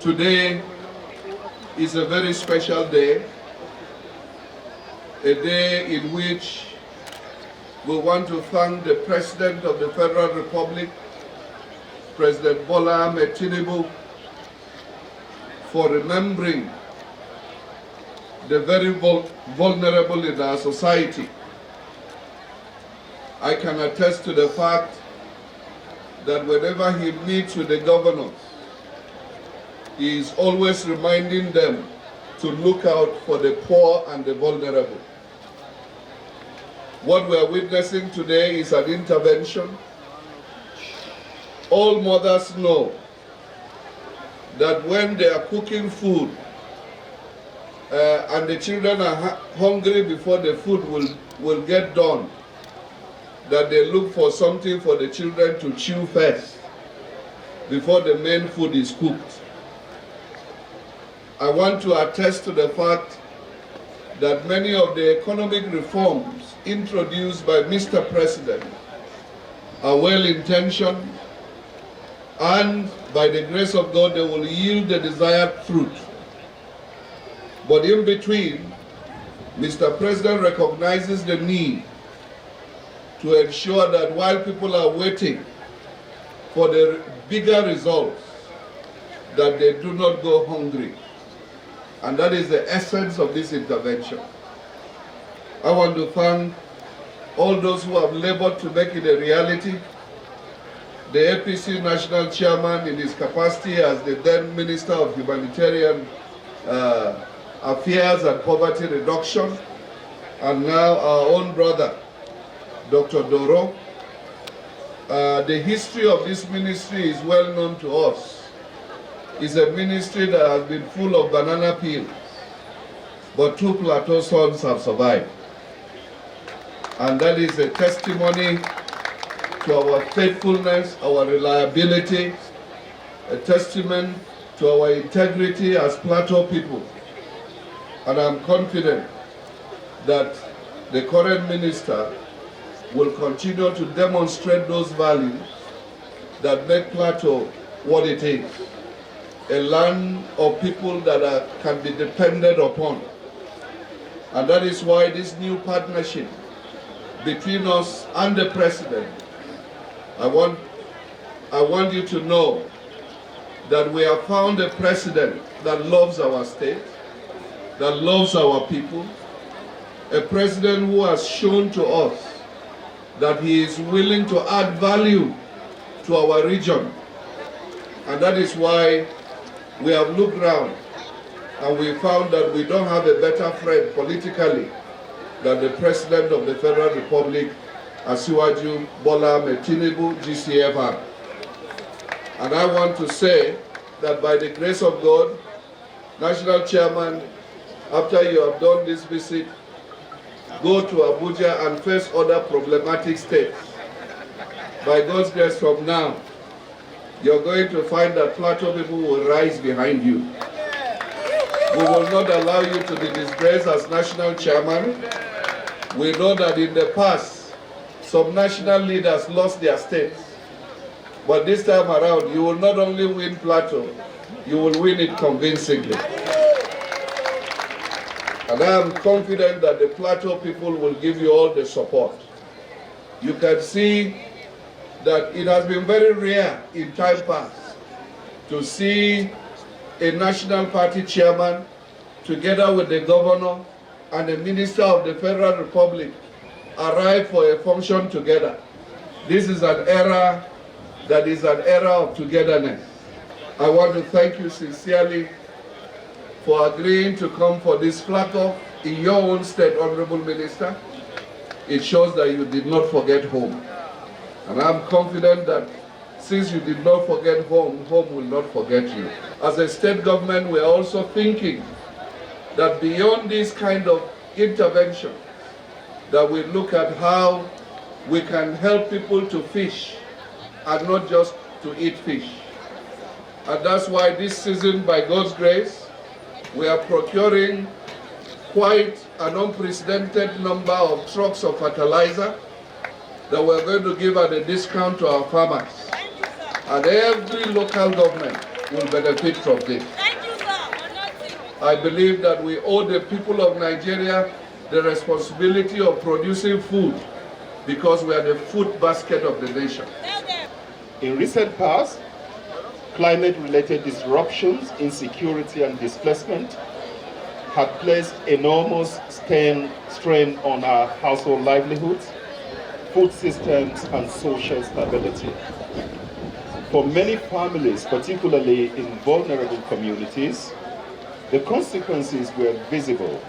Today is a very special day, a day in which we want to thank the President of the Federal Republic, President Bola Ahmed Tinubu, for remembering the very vulnerable in our society. I can attest to the fact that whenever he meets with the governors, he is always reminding them to look out for the poor and the vulnerable. What we are witnessing today is an intervention. All mothers know that when they are cooking food and the children are hungry before the food will get done, that they look for something for the children to chew first before the main food is cooked. I want to attest to the fact that many of the economic reforms introduced by Mr. President are well-intentioned, and by the grace of God, they will yield the desired fruit. But in between, Mr. President recognizes the need to ensure that while people are waiting for the bigger results, that they do not go hungry. And that is the essence of this intervention. I want to thank all those who have labored to make it a reality. The APC National Chairman in his capacity as the then Minister of Humanitarian Affairs and Poverty Reduction, and now our own brother, Dr. Doro. The history of this ministry is well known to us. It's a ministry that has been full of banana peels, but 2 Plateau sons have survived. And that is a testimony to our faithfulness, our reliability, a testament to our integrity as Plateau people. And I'm confident that the current minister will continue to demonstrate those values that make Plateau what it is. A land of people that can be depended upon. And that is why this new partnership between us and the President, I want you to know that we have found a President that loves our state, that loves our people, a President who has shown to us that he is willing to add value to our region. And that is why we have looked around and we found that we don't have a better friend politically than the President of the Federal Republic, Asiwaju Bola Ahmed Tinubu, GCFR. And I want to say that by the grace of God, National Chairman, after you have done this visit, go to Abuja and face other problematic states. By God's grace, from now, you're going to find that Plateau people will rise behind you. We will not allow you to be disgraced as national chairman. We know that in the past, some national leaders lost their states. But this time around, you will not only win Plateau, you will win it convincingly. And I am confident that the Plateau people will give you all the support. You can see that it has been very rare in time past to see a national party chairman together with the governor and the minister of the Federal Republic arrive for a function together. This is an era that is an era of togetherness. I want to thank you sincerely for agreeing to come for this flag off in your own state, Honorable Minister. It shows that you did not forget home. And I'm confident that since you did not forget home, home will not forget you. As a state government, we are also thinking that beyond this kind of intervention, that we look at how we can help people to fish and not just to eat fish. And that's why this season, by God's grace, we are procuring quite an unprecedented number of trucks of fertilizer that we're going to give at a discount to our farmers. And every local government will benefit from this. Thank you, sir. I believe that we owe the people of Nigeria the responsibility of producing food because we are the food basket of the nation. In recent past, climate-related disruptions, insecurity and displacement had placed enormous strain on our household livelihoods, food systems and social stability. For many families, particularly in vulnerable communities, the consequences were visible.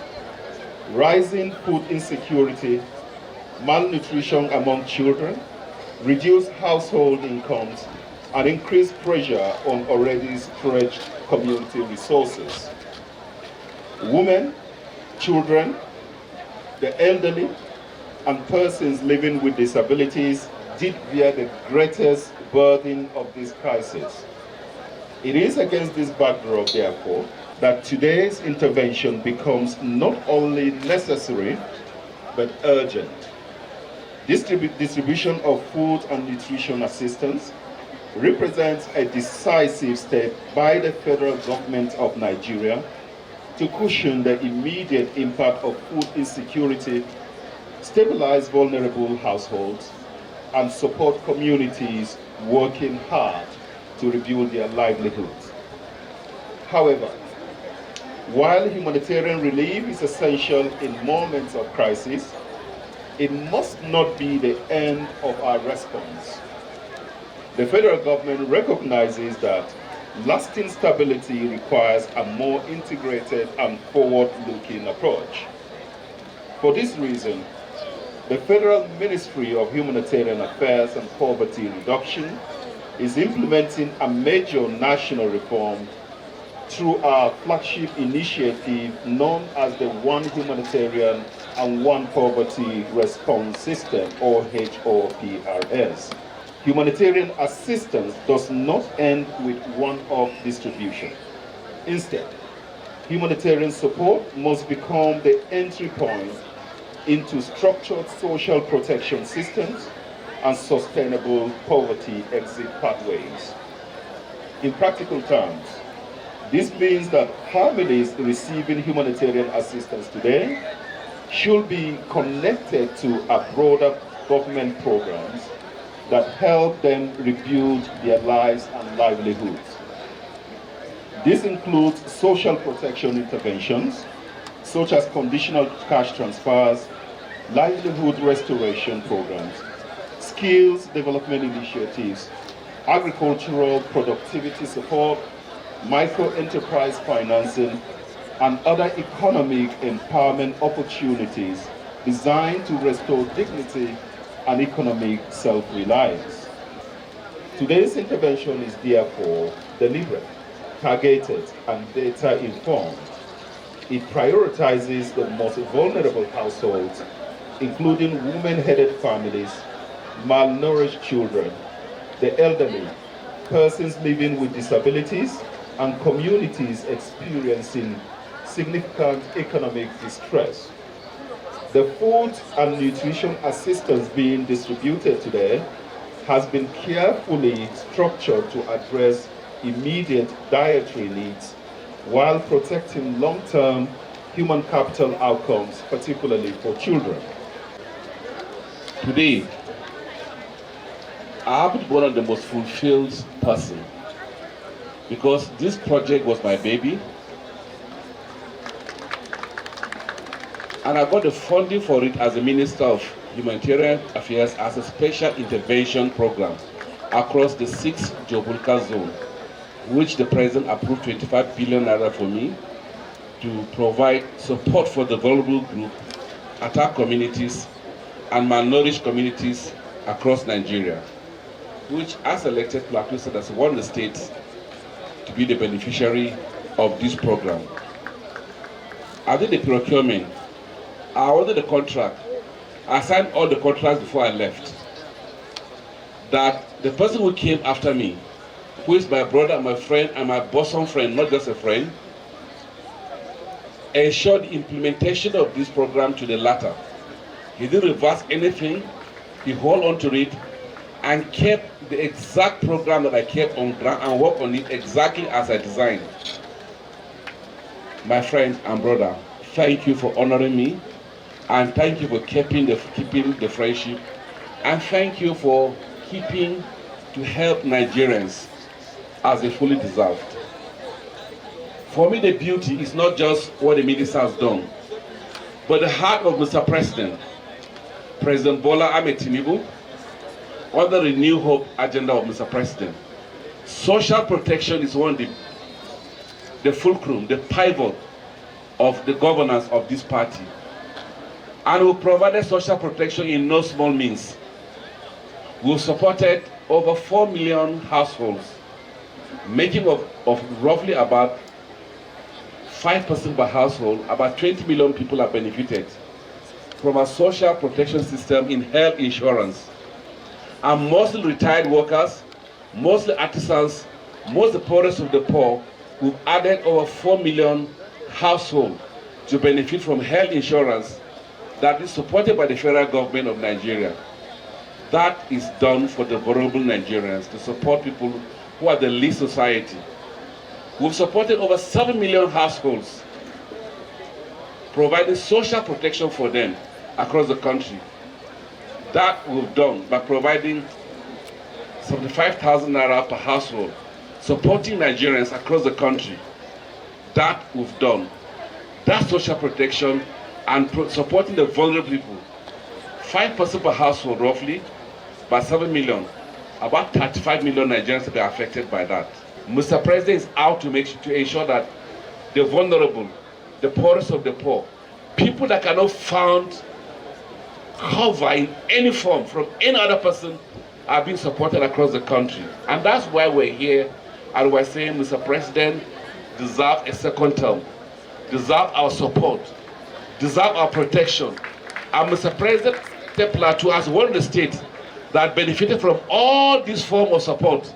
Rising food insecurity, malnutrition among children, reduced household incomes, and increased pressure on already stretched community resources. Women, children, the elderly, and persons living with disabilities did bear the greatest burden of this crisis. It is against this backdrop, therefore, that today's intervention becomes not only necessary, but urgent. Distribution of food and nutrition assistance represents a decisive step by the federal government of Nigeria to cushion the immediate impact of food insecurity, stabilize vulnerable households, and support communities working hard to rebuild their livelihoods. However, while humanitarian relief is essential in moments of crisis, it must not be the end of our response. The federal government recognizes that lasting stability requires a more integrated and forward-looking approach. For this reason, the Federal Ministry of Humanitarian Affairs and Poverty Reduction is implementing a major national reform through our flagship initiative known as the One Humanitarian and One Poverty Response System, or HOPRS. Humanitarian assistance does not end with one-off distribution. Instead, humanitarian support must become the entry point into structured social protection systems and sustainable poverty exit pathways. In practical terms, this means that families receiving humanitarian assistance today should be connected to a broader government programs that help them rebuild their lives and livelihoods. This includes social protection interventions, such as conditional cash transfers, livelihood restoration programs, skills development initiatives, agricultural productivity support, micro-enterprise financing, and other economic empowerment opportunities designed to restore dignity and economic self-reliance. Today's intervention is therefore deliberate, targeted, and data-informed. It prioritizes the most vulnerable households, including women-headed families, malnourished children, the elderly, persons living with disabilities, and communities experiencing significant economic distress. The food and nutrition assistance being distributed today has been carefully structured to address immediate dietary needs while protecting long-term human capital outcomes, particularly for children. Today, I happen to be one of the most fulfilled person because this project was my baby, and I got the funding for it as the Minister of Humanitarian Affairs as a special intervention program across the 6 geopolitical zones, which the President approved 25 billion naira for me to provide support for the vulnerable group, attack communities, and malnourished communities across Nigeria, which as elected Plateau State as one of the states to be the beneficiary of this program. I did the procurement, I ordered the contract, I signed all the contracts before I left. That the person who came after me, who is my brother, my friend, and my bosom friend, not just a friend, ensured the implementation of this program to the latter. He didn't reverse anything, he held on to it, and kept the exact program that I kept on ground and worked on it exactly as I designed. My friend and brother, thank you for honoring me, and thank you for keeping the friendship, and thank you for keeping to help Nigerians as they fully deserved. For me, the beauty is not just what the minister has done, but the heart of Mr. President, President Bola Ahmed Tinubu, under the New Hope agenda of Mr. President. Social protection is one of the fulcrum, the pivot of the governance of this party. And we provided social protection in no small means. We supported over 4 million households, making of roughly about 5% per household. About 20 million people are benefited from a social protection system in health insurance. And mostly retired workers, mostly artisans, most the poorest of the poor, we've added over 4 million households to benefit from health insurance that is supported by the federal government of Nigeria. That is done for the vulnerable Nigerians, to support people who are the least society. We've supported over 7 million households, providing social protection for them across the country. That we've done by providing 75,000 naira per household, supporting Nigerians across the country. That we've done. That's social protection and supporting the vulnerable people. 5% per household roughly, by 7 million. About 35 million Nigerians will be affected by that. Mr. President is out to ensure that the vulnerable, the poorest of the poor, people that cannot find cover in any form from any other person are being supported across the country. And that's why we're here and we're saying Mr. President deserves a second term, deserves our support, deserves our protection. And Mr. President, Plateau as one of the states that benefited from all this form of support